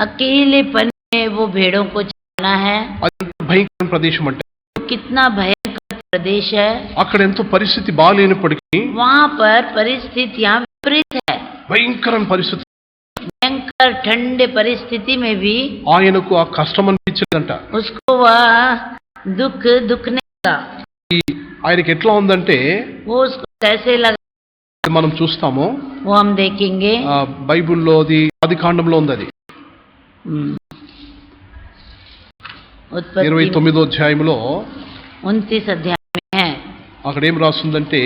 अकेलेपन में वो भेड़ों को चराना है. అది భయంకరమైన ప్రదేశం. అంటే कितना भयंकर प्रदेश है. అక్కడ ఎంతో పరిస్థితి బాగాలేనప్పటికీ वहाँ पर परिस्थितियाँ विपरीत है. భయంకరమైన పరిస్థితి, भयंकर ठंडे परिस्थिति में भी ఆయనకు ఆ కష్టం అనిపించిందంట. उसको वह दुख नहीं लगा. ఆయనకి ఎట్లా ఉందంటే वो उसको कैसे लगा మనం చూస్తాము, वो हम देखेंगे. బైబిల్లో అది ఆదికాండంలో ఉంది. అది उत्पत्ति 29వ అధ్యాయంలో 29 अध्याय में है। అక్కడ ఏం రాస్తుందంటే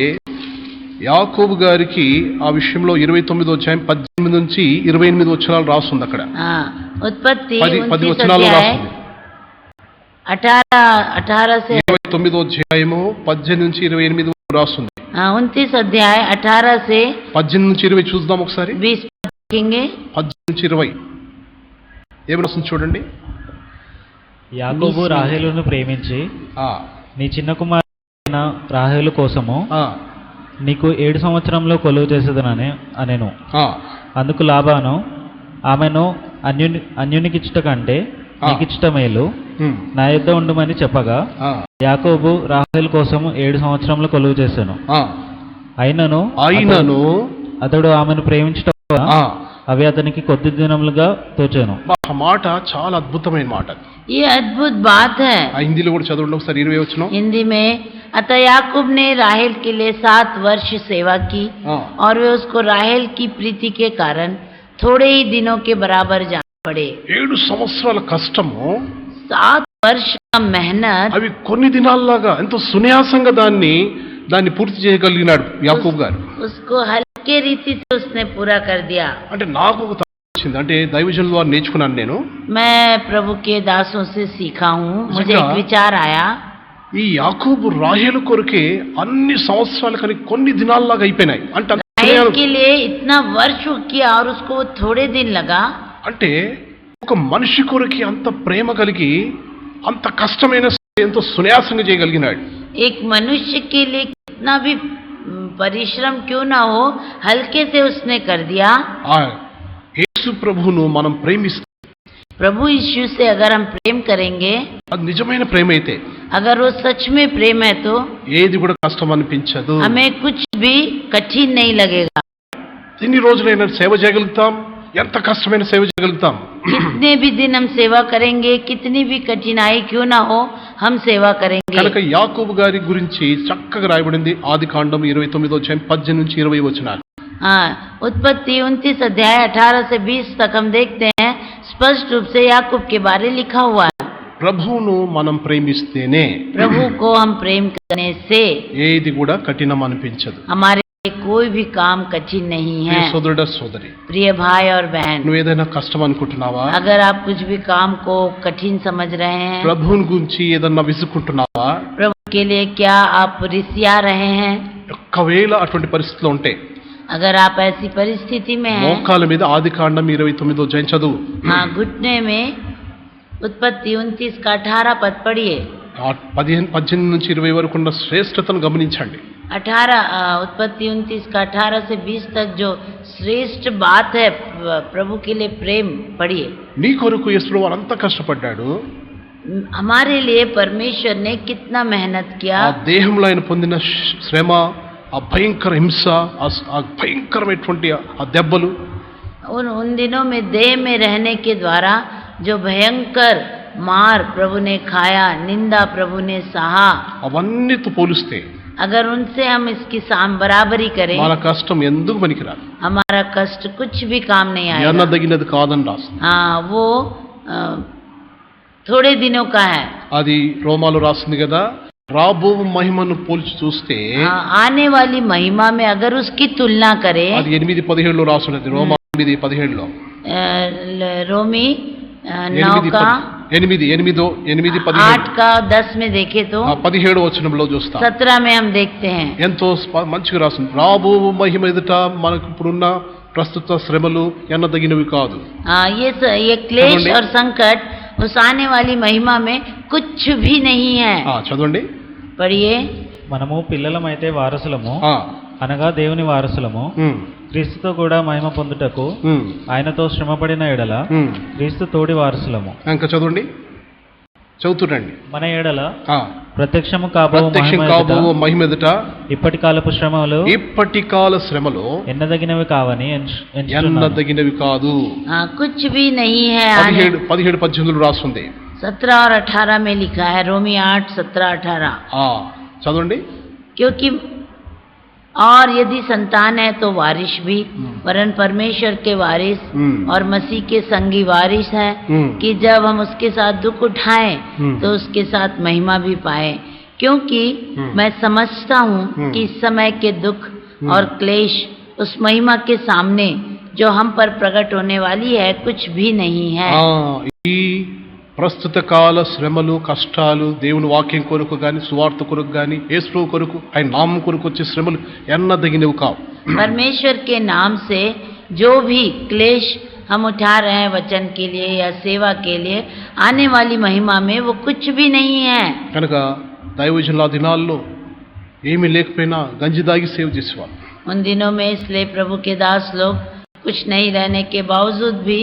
యాకోబు గారికి ఆ విషయంలో 29వ అధ్యాయం 18 నుంచి 28 వచనాలు రాస్తుంది అక్కడ. उत्पत्ति 10 వచనాలు రాస్తుంది. 18 से 29వ అధ్యాయము 18 నుంచి 28 వరకు రాస్తుంది. 29 अध्याय 18 से 18 నుంచి 20 చూద్దాం ఒకసారి. 20 देखेंगे. 18 నుంచి 20 ఏం రాస్తుంది చూడండి. యాకోబు రాహేలును ప్రేమించి నీ చిన్న కుమారుడైన రాహేలు కోసము నీకు 7 సంవత్సరంలో కొలువు చేసేదనని అనెను. అందుకు లాబాను ఆమెను అన్యునికిచ్చుట కంటే నీకిచ్చుట మేలు, నా యొద్ద ఉండుమని చెప్పగా యాకోబు రాహేలు కోసము 7 సంవత్సరంలో కొలువు చేశాను. అయినను అతడు ఆమెను ప్రేమించుట అవి అతనికి కొద్ది దినములుగా తోచాను. మాట చాలా అద్భుతమైన మాట. ये अद्भुत बात है. हिंदी కూడా చదవండి ఒకసారి 20 వచనం. हिंदी में अतः याकूब ने राहेल के लिए 7 वर्ष सेवा की और वे उसको राहेल की प्रीति के कारण थोड़े ही दिनों के बराबर जान पड़े. 7 సంవత్సరాల కష్టము, 7 वर्ष का मेहनत అవి కొన్ని దినాల్లాగా ఎంతో సున్యాసంగా దాన్ని పూర్తి చేయగలిగినాడు యాకోబు గారు. उसको हल्के रीति से उसने पूरा कर दिया. అంటే నాకు ఒక వచ్చింది, అంటే దైవజనుల ద్వారా నేర్చుకున్నాను నేను. मैं प्रभु के दासों से सीखा हूँ. मुझे एक विचार आया. ఈ యాకోబు రాహేలు కొరకే అన్ని సంవత్సరాలు కానీ కొన్ని దినాల్లాగా అయిపోయినాయి. అంటే राहेल के लिए इतना वर्ष किया और उसको थोड़े दिन लगा. అంటే ఒక మనిషి కొరకి అంత ప్రేమ కలిగి అంత కష్టమైన ఎంతో సున్యాసంగా చేయగలిగినాడు. एक मनुष्य के लिए कितना भी परिश्रम क्यों ना हो, हल्के से उसने कर दिया. యేసు ప్రభువును మనం ప్రేమిస్తే, प्रभु यीशु से अगर हम प्रेम करेंगे, అది నిజమైన ప్రేమ అయితే, अगर वो सच में प्रेम है तो ఏది కూడా కష్టం అనిపించదు. हमें कुछ भी कठिन नहीं लगेगा. ఎన్ని రోజులైనా సేవ చేయగలుగుతాం, ఎంత కష్టమైన సేవ చేయగలుగుతాం. कितने भी दिन हम सेवा करेंगे, कितनी भी कठिनाई क्यों ना हो, हम सेवा करेंगे. కనుక యాకోబు గారి గురించి చక్కగా రాయబడింది ఆదికాండం 29వ అధ్యాయం 18 నుంచి 20 వచనాలు. उत्पत्ति 29 अध्याय 18 से 20 तक हम देखते हैं, स्पष्ट रूप से याकूब के बारे लिखा हुआ है. ప్రభువును మనం ప్రేమిస్తేనే, प्रभु को हम प्रेम करने से ఏది కూడా కఠినం అనిపించదు. हमारे कोई भी काम कठिन नहीं है. సోదరుడా సోదరి, प्रिय भाई और बहन, నువ్వు ఏదైనా కష్టం అనుకుంటున్నావా? अगर आप कुछ भी काम को कठिन समझ रहे हैं, ప్రభువుని గురించి ఏదన్నా విసుకుంటున్నావా? प्रभु के लिए क्या आप रिसिया रहे हैं? ఒకవేళ అటువంటి పరిస్థితులు ఉంటే, अगर आप ऐसी परिस्थिति में हैं, మోకాల మీద ఆదికాండం 29వ అధ్యాయం చదువు. घुटने में उत्पत्ति 29 का 18 पद पढ़िए. 18 నుంచి 20 వరకు ఉన్న శ్రేష్టతను గమనించండి. 18 उत्पत्ति 29 का 18 से 20 तक जो श्रेष्ठ बात है प्रभु के लिए प्रेम पढ़िए. నీ కొరకు యేసు అంత కష్టపడ్డాడు. हमारे लिए परमेश्वर ने कितना मेहनत किया. ఆ దేహంలో ఆయన పొందిన శ్రమ, ఆ భయంకర హింస, ఆ భయంకరమైనటువంటి ఆ దెబ్బలు, उन दिनों में देह में रहने के द्वारा जो भयंकर मार प्रभु ने खाया, निंदा प्रभु ने सहा, అవన్నీతో పోలిస్తే अगर उनसे हम इसकी बराबरी करें, మన కష్టం ఎందుకు పనికిరాదు, हमारा कष्ट कुछ भी काम नहीं आएगा. ఎన్నదగినది కాదని రాస్తుంది. वो थोड़े दिनों का है. అది రోమాలో రాస్తుంది కదా. రాబో మహిమను పోల్చి చూస్తే, आने वाली महिमा में अगर उसकी तुलना करें, అది 8:17లో రాస్తున్నది. రోమా 8:17లో, रोमी 9 का 8 का 10 में देखे तो 17వ వచనంలో చూస్తాం. 17 में हम देखते हैं. ఎంతో మంచిగా రాస్తుంది. రాబో మహిమ ఎదుట మనకు ఇప్పుడున్న ప్రస్తుత శ్రమలు ఎన్నదగినవి కాదు. ये क्लेश और संकट उस आने वाली महिमा में कुछ भी नहीं है. చదవండి, పढ़िए. మనము పిల్లలమైతే వారసులము, అనగా దేవుని వారసులము, క్రీస్తుతో కూడా మహిమ పొందుటకు ఆయనతో శ్రమపడిన ఎడల క్రీస్తు తోడి వారసులము. ఇంకా చదవండి, చదువుతుండండి. మన ఎడల ప్రత్యక్షము కాబోవు మహిమ ఎదుట ఇప్పటి కాల శ్రమలు ఎన్నదగినవి కావని ఎన్నదగినవి కాదు. कुछ भी नहीं है. 17-18 రాస్తుంది. 17 और 18 में लिखा है. रोमी 8, 17, 18 చదవండి. क्योंकि और यदि संतान है तो वारिश भी, वरन परमेश्वर के वारिस और मसीह के संगी वारिस है, कि जब हम उसके साथ दुख उठाएं तो उसके साथ महिमा भी पाए। क्योंकि मैं समझता हूँ कि इस समय के दुख और क्लेश उस महिमा के सामने जो हम पर प्रकट होने वाली है कुछ भी नहीं है। ఈ ప్రస్తుత కాల శ్రమలు కష్టాలు దేవుని వాక్యం కొరకు గాని సువార్త కొరకు గాని యేసు కొరకు ఆయన నామం కొరకు వచ్చే శ్రమలు ఎన్నదగినవి కావు। परमेश्वर के नाम से जो भी क्लेश हम उठा रहे हैं वचन के लिए या सेवा के लिए, आने वाली महिमा में वो कुछ भी नहीं है। కనుక దైవజనుల దినాల్లో ఏమీ లేకపోయినా గంజి దాగి సేవ చేసేవాళ్ళు। उन दिनों में इसलिए प्रभु के दास लोग कुछ नहीं रहने के बावजूद भी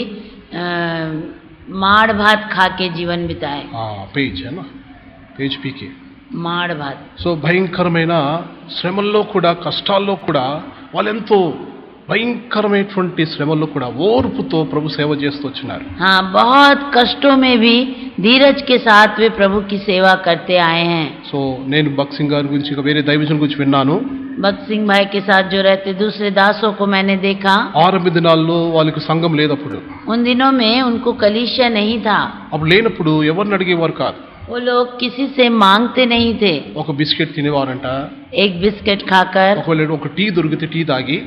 माड़ भात खा के जीवन बिताए। పేజ్ है పేజ్ పీకే మాड़ भात। సో భయంకరమైన శ్రమల్లో కూడా కష్టాల్లో కూడా వాళ్ళెంతో భయంకరమైనటువంటి శ్రమల్లో కూడా ఓర్పుతో ప్రభు సేవ చేస్తూ వచ్చినారు। हाँ, बहुत कष्टों में भी धीरज के साथ वे प्रभु की सेवा करते आए हैं। సో నేను బక్సింగ్ గారి గురించి ఇంకా వేరే దైవజనుల గురించి విన్నాను। भक्त सिंह भाई के साथ जो रहते दूसरे दासों को मैंने देखा। ఆరంభ దినాల్లో వాళ్ళకి సంఘం లేదప్పుడు। उन दिनों में उनको कलीसिया नहीं था। అప్పుడు లేనప్పుడు ఎవరిని అడిగేవారు కాదు। वो लोग किसी से मांगते नहीं थे। ఒక బిస్కెట్ తినేవారంట। एक बिस्किट खाकर, ఒకవేళ ఒక టీ దొరికితే టీ తాగి,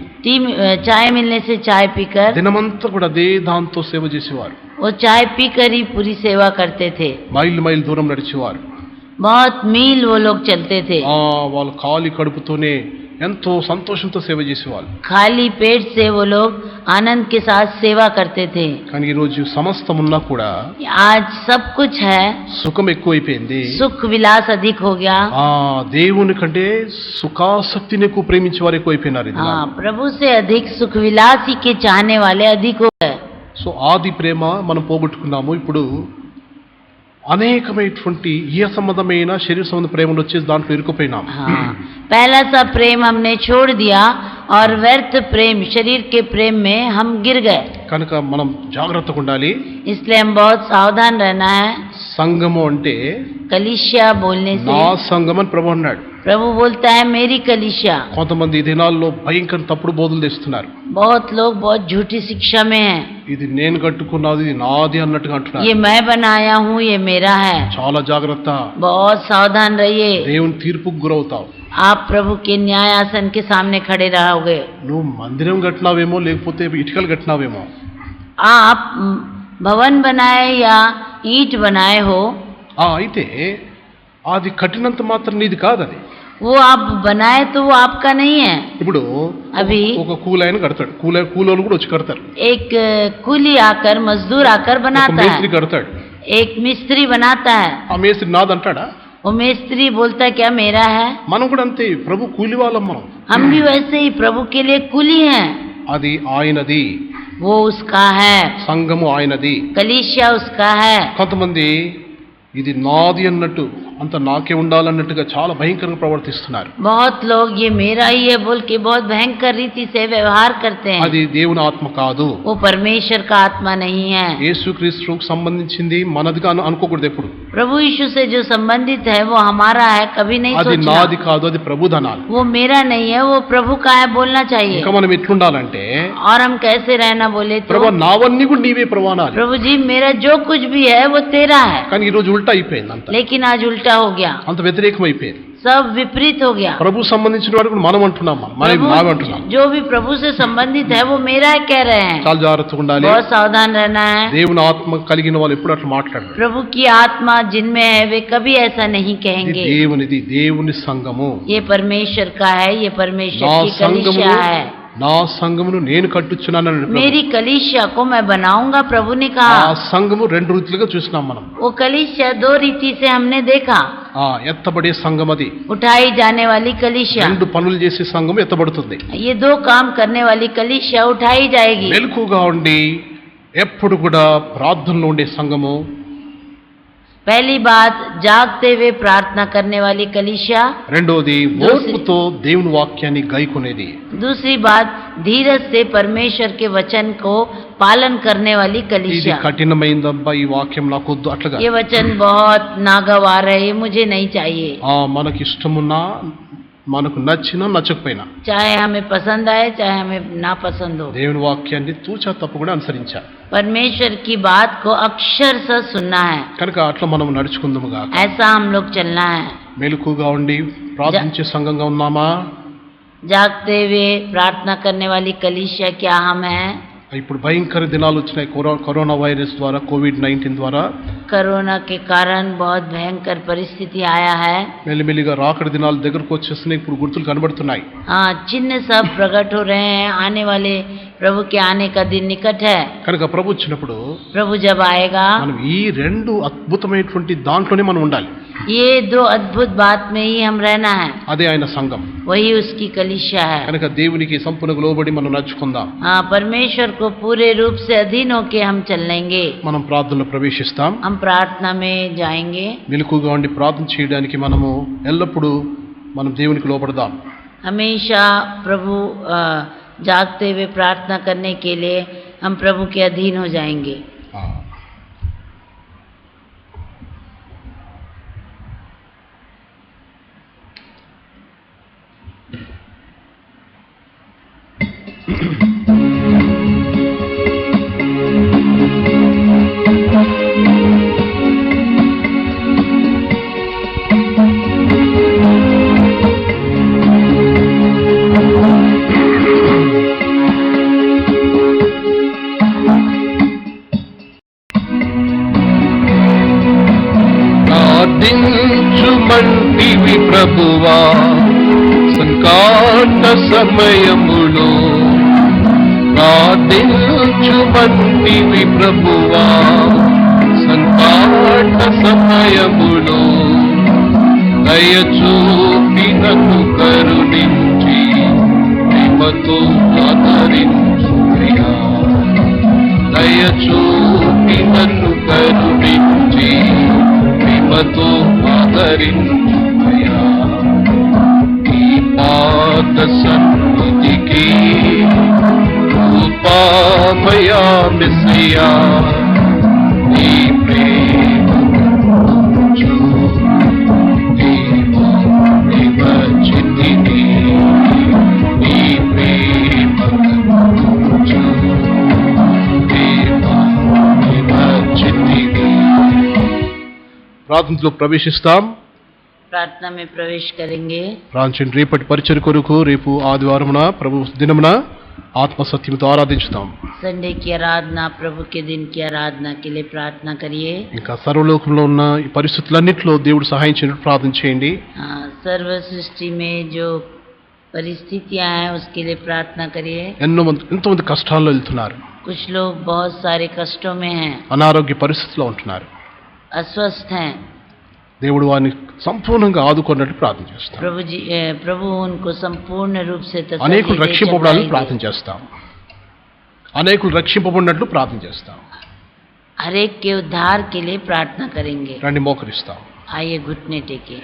चाय मिलने से चाय पीकर దినమంతా కూడా అదే దాంతో సేవ చేసేవారు। वो चाय पीकर ही पूरी सेवा करते थे। మైల్ మైల్ దూరం నడిచేవారు। बहुत मील वो लोग चलते थे। వాళ్ళు ఖాళీ కడుపుతోనే ఎంతో సంతోషంతో సేవ చేసేవాళ్ళు। खाली पेट से वो लोग आनंद के साथ सेवा करते थे। కానీ ఈ రోజు సమస్తం ఉన్నా కూడా आज सब कुछ है, సుఖం ఎక్కువైపోయింది। सुख विलास अधिक हो गया। దేవుని కంటే సుఖాసక్తిని ఎక్కువ ప్రేమించే వారు ఎక్కువైపోయినారు। हाँ, प्रभु से अधिक सुख विलासी के चाहने वाले अधिक हो गए। సో ఆది ప్రేమ మనం పోగొట్టుకున్నాము। ఇప్పుడు అనేకమైనటువంటి ఈ సంబంధమైన శరీర సంబంధ ప్రేమలు వచ్చేసి దాంట్లో ఇరుక్కుపోయినాం। हाँ, पहला सा प्रेम हमने छोड़ दिया और व्यर्थ प्रेम, शरीर के प्रेम में हम गिर गए। కనుక మనం జాగ్రత్తగా ఉండాలి। इसलिए हम बहुत सावधान रहना है। సంఘము అంటే कलीसिया बोलने से, నా సంఘం అని ప్రభు అన్నాడు। प्रभु बोलता है मेरी कलीसिया। కొంతమంది ఈ దినాల్లో భయంకర తప్పుడు బోధలు తెస్తున్నారు। बहुत लोग बहुत झूठी शिक्षा में हैं। ఇది నేను కట్టుకున్నది, ఇది నాది అన్నట్టుగా అంటున్నారు। ये मैं बनाया हूँ, ये मेरा है। చాలా జాగ్రత్త। बहुत सावधान रहिए, దేవుని తీర్పుకు గురవుతావు। आप प्रभु के न्याय आसन के सामने खड़े रहोगे। నువ్వు మందిరం కట్టినావేమో, లేకపోతే ఇటుకలు కట్టినావేమో। आप भवन बनाए या ईंट बनाए हो, అయితే అది కట్టినంత మాత్రం నీది కాదు। అది वो आप बनाए तो वो आपका नहीं है। ఇప్పుడు अभी ఒక కూలైన కడతాడు, కూలోళ్ళు కూడా వచ్చి కడతారు। एक కూली आकर, मजदूर आकर ఒక बनाता మేస్త్రి है, కడతాడు। एक मिस्त्री बनाता है। ఆ మేస్త్రి నాదంటాడా? वो मिस्त्री बोलता है क्या मेरा है? మనం కూడా అంతే, ప్రభు కూలి వాళ్ళం మనం। हम भी वैसे ही प्रभु के लिए కూली हैं। అది ఆయనది, वो उसका है, సంఘము ఆయనది। कलीसिया उसका है। కొంతమంది ఇది నాది అన్నట్టు, అంత నాకే ఉండాలన్నట్టుగా చాలా భయంకరంగా ప్రవర్తిస్తున్నారు। बहुत लोग ये मेरा ही है बोल के बहुत भयंकर रीति से व्यवहार करते हैं। అది దేవుని ఆత్మ కాదు, वो परमेश्वर का आत्मा नहीं है। యేసుక్రీస్తుకు సంబంధించింది మనదిగా అనుకోకూడదు ఎప్పుడు। प्रभु यीशु से जो संबंधित है वो हमारा है, कभी नहीं అది सोचना। నాది కాదు, అది ప్రభు ధనాలు। वो मेरा नहीं है, वो प्रभु का है बोलना चाहिए। ఇంకా మనం ఎట్లుండాలంటే, और हम कैसे रहना बोले तो, ప్రభు నావన్నీ కూడా నీవే ప్రమాణాలు। प्रभु जी मेरा जो कुछ भी है वो तेरा है। కానీ ఈ రోజు ఉల్టా అయిపోయింది అంత, लेकिन आज उल्टा हो गया, అంత వ్యతిరేకం అయిపోయింది। सब विपरीत हो गया। ప్రభు సంబంధించిన వాడు కూడా మనం అంటున్నాం, మనం నావే అంటున్నాం। जो भी प्रभु से संबंधित है वो मेरा है कह रहे हैं। చాలా జాగ్రత్తగా ఉండాలి। बहुत सावधान रहना है। దేవుని ఆత్మ కలిగిన వాళ్ళు ఎప్పుడు అట్లా మాట్లాడరు। प्रभु की आत्मा जिनमें है वे कभी ऐसा नहीं ఇది कहेंगे। దేవునిది, దేవుని సంఘము। ये परमेश्वर का है, ये परमेश्वर నా की సంఘము, कलीसिया है। నా సంఘమును నేను కట్టుచున్నానని ప్రభు। मेरी कलीसिया को मैं बनाऊंगा, प्रभु ने ఆ कहा। సంఘము రెండు రీతిలుగా చూసినాం మనం। वो कलीसिया दो रीति से हमने देखा। ఎత్తబడే సంఘం అది, उठाई जाने वाली कलीसिया, రెండు పనులు చేసే సంఘం ఎత్తబడుతుంది। ये दो काम करने वाली कलीसिया उठाई जाएगी। మెలకుగా ఉండి ఎప్పుడు కూడా ప్రార్థనలో ఉండే సంఘము। पहली बात, जागते हुए प्रार्थना करने वाली कलीसिया। రెండోది ఓర్పుతో దేవుని వాక్యాన్ని గైకొనేది। दूसरी बात, धीरज से परमेश्वर के वचन को पालन करने वाली ఇది कलीसिया। కఠినమైందబ్బా, ఈ వాక్యం నాకు వద్దు అట్లుగా। ये वचन बहुत नागवार है, ये मुझे नहीं चाहिए। మనకి ఇష్టమున్నా మనకు నచ్చినా నచ్చకపోయినా चाहे हमें पसंद आए चाहे हमें ना पसंद हो, దేవుని వాక్యాన్ని తూచా తప్పకుండా అనుసరించాలి. परमेश्वर की बात को अक्षरशः सुनना है. కనుక అట్లా మనం నడుచుకుందాముగా. ऐसा हम लोग चलना है. మెలకుగా ఉండి ప్రార్థించే సంఘంగా ఉన్నామా? जागते हुए प्रार्थना करने वाली कलीसिया क्या हम हैं? ఇప్పుడు భయంకర దినాలు వచ్చినాయి కరోనా వైరస్ ద్వారా, కోవిడ్-19 ద్వారా. कोरोना के कारण बहुत भयंकर परिस्थिति आया है. మెల్లిమెల్లిగా రాకడి దినాలు దగ్గరకు వచ్చేస్తున్నాయి. ఇప్పుడు గుర్తులు కనబడుతున్నాయి. हाँ, चिन्ह सब प्रकट हो रहे हैं. आने वाले प्रभु के आने का दिन निकट है. కనుక ప్రభు వచ్చినప్పుడు प्रभु जब आएगा, మనం ఈ రెండు అద్భుతమైనటువంటి దాంట్లోనే మనం ఉండాలి. ये दो अद्भुत बात में ही हम रहना है. అదే ఆయన సంఘం. वही उसकी कलीसिया है. కనుక దేవునికి సంపూర్ణంగా లోబడి మనం నడుచుకుందాం. हाँ, परमेश्वर को पूरे रूप से अधीन होके हम चलेंगे. మనం ప్రార్థనలో ప్రవేశిస్తాం. हम प्रार्थना में जाएंगे. మెలకుగా ఉండి ప్రార్థన చేయడానికి మనము ఎల్లప్పుడూ మనం దేవునికి లోబడదాం. हमेशा प्रभु जागते हुए प्रार्थना करने के लिए हम प्रभु के अधीन हो जाएंगे. ప్రార్థించుమంటివి ప్రభువా సంకట సమయములో, ప్రార్థించుమంటివి ప్రభువా సంకట సమయములో, దయచూపి నన్ను కరుణించి ప్రేమతో ఆదరించుమయ్యా. దయచూపి నన్ను కరుణించి ప్రేమతో ఆదరించుమయ్యా. ఈ పాద సన్నిధికి రూపమయా మెస్సయ్యా, నీ ప్రేమ చితిని, నీ ప్రేమ చితిని. ప్రార్థనలో ప్రవేశిస్తాం. प्रार्थना में प्रवेश करेंगे. ప్రార్థించండి. రేపటి పరిచర్య కొరకు రేపు ఆదివారమున ప్రభు దినమున ఆత్మసత్యముతో ఆరాధించుతాం. संडे की आराधना, प्रभु के दिन की आराधना के लिए प्रार्थना करिए. ఇంకా సర్వలోకంలో ఉన్న ఈ పరిస్థితులన్నింటిలో దేవుడు సహాయం చేయడానికి ప్రార్థన చేయండి. सर्व सृष्टि में जो परिस्थितियां हैं उसके लिए प्रार्थना करिए. ఎంతోమంది కష్టాల్లో వెళ్తున్నారు. कुछ लोग बहुत सारे कष्टों में हैं, అనారోగ్య పరిస్థితిలో ఉంటున్నారు. अस्वस्थ हैं. దేవుడు వారిని సంపూర్ణంగా ఆదుకున్నట్టు ప్రార్థన చేస్తాం. प्रभु उनको संपूर्ण रूप से అనేకులు రక్షింపబడాలని ప్రార్థన చేస్తాం. అనేకులు రక్షింపబడినట్లు ప్రార్థన చేస్తాం. हर एक के उद्धार के लिए प्रार्थना करेंगे. రండి, మోకరిస్తాం. आइए घुटने टेके.